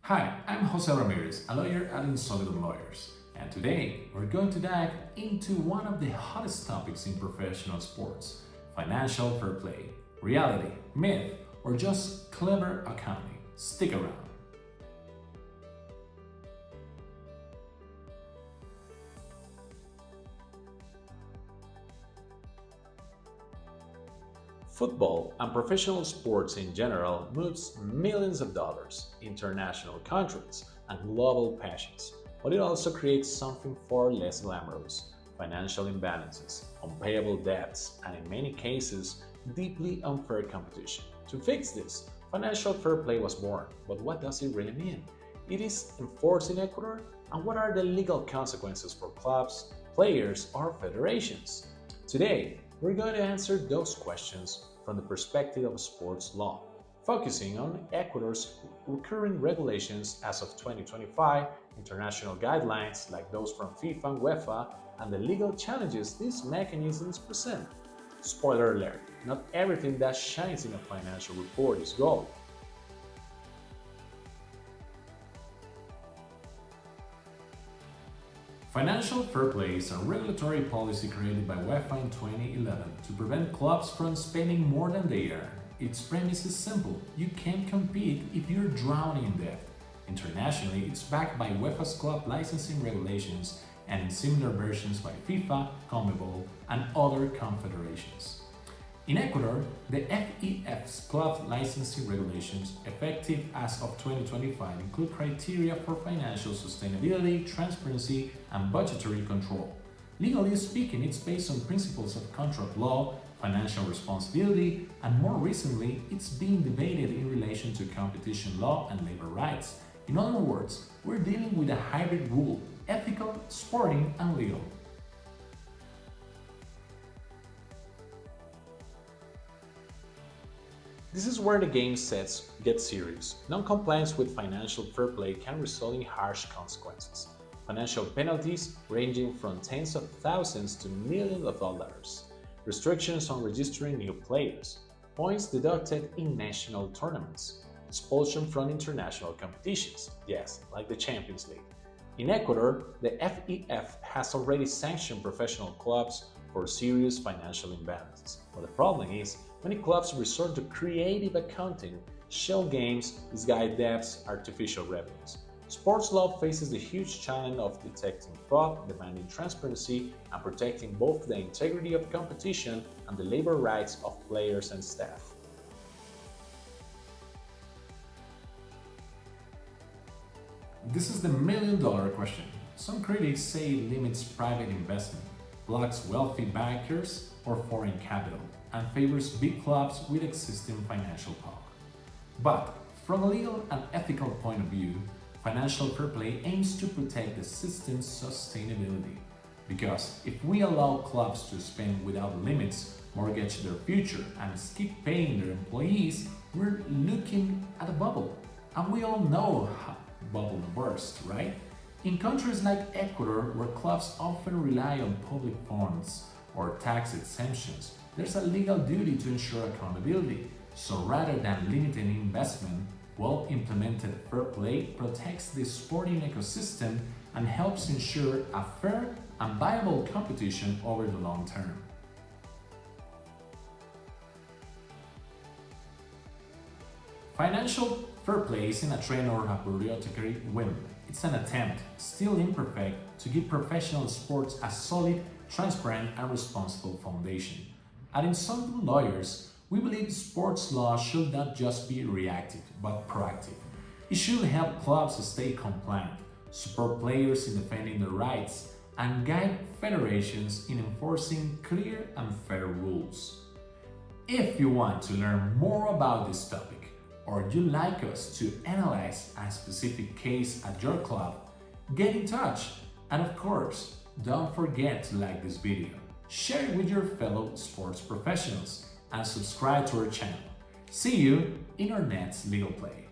Hi, I'm José Ramírez, a lawyer at In Solidum Abogados, and today we're going to dive into one of the hottest topics in professional sports: financial fair play. Reality, myth, or just clever accounting? Stick around. Football and professional sports in general moves millions of dollars, international contracts, and global passions, but it also creates something far less glamorous: financial imbalances, unpayable debts, and in many cases, deeply unfair competition. To fix this, financial fair play was born, but what does it really mean? It is enforced in Ecuador, and what are the legal consequences for clubs, players, or federations? Today, we're going to answer those questions from the perspective of sports law, focusing on Ecuador's recurring regulations as of 2025, international guidelines like those from FIFA and UEFA, and the legal challenges these mechanisms present. Spoiler alert, not everything that shines in a financial report is gold. Financial fair play is a regulatory policy created by UEFA in 2011 to prevent clubs from spending more than they earn. Its premise is simple: you can't compete if you're drowning in debt. Internationally, it's backed by UEFA's club licensing regulations and in similar versions by FIFA, CONMEBOL, and other confederations. In Ecuador, the FEF's club licensing regulations, effective as of 2025, include criteria for financial sustainability, transparency, and budgetary control. Legally speaking, it's based on principles of contract law, financial responsibility, and more recently, it's being debated in relation to competition law and labor rights. In other words, we're dealing with a hybrid rule: ethical, sporting, and legal. This is where the game gets serious. Non-compliance with financial fair play can result in harsh consequences. Financial penalties ranging from tens of thousands to millions of dollars. Restrictions on registering new players. Points deducted in national tournaments. Expulsion from international competitions. Yes, like the Champions League. In Ecuador, the FEF has already sanctioned professional clubs for serious financial imbalances. But the problem is, many clubs resort to creative accounting, shell games, disguised debts, artificial revenues. Sports law faces the huge challenge of detecting fraud, demanding transparency, and protecting both the integrity of competition and the labor rights of players and staff. This is the million-dollar question. Some critics say it limits private investment, blocks wealthy bankers or foreign capital, and favors big clubs with existing financial power. But from a legal and ethical point of view, financial fair play aims to protect the system's sustainability. Because if we allow clubs to spend without limits, mortgage their future, and skip paying their employees, we're looking at a bubble. And we all know how bubble burst, right? In countries like Ecuador, where clubs often rely on public funds or tax exemptions, there's a legal duty to ensure accountability. So rather than limiting investment, well-implemented fair play protects the sporting ecosystem and helps ensure a fair and viable competition over the long term. Financial fair play isn't a trend or a periodic whim. It's an attempt, still imperfect, to give professional sports a solid, transparent, and responsible foundation. At In Solidum Lawyers, we believe sports law should not just be reactive, but proactive. It should help clubs stay compliant, support players in defending their rights, and guide federations in enforcing clear and fair rules. If you want to learn more about this topic, or you'd like us to analyze a specific case at your club, get in touch. And of course, don't forget to like this video, share it with your fellow sports professionals, and subscribe to our channel. See you in our next legal play.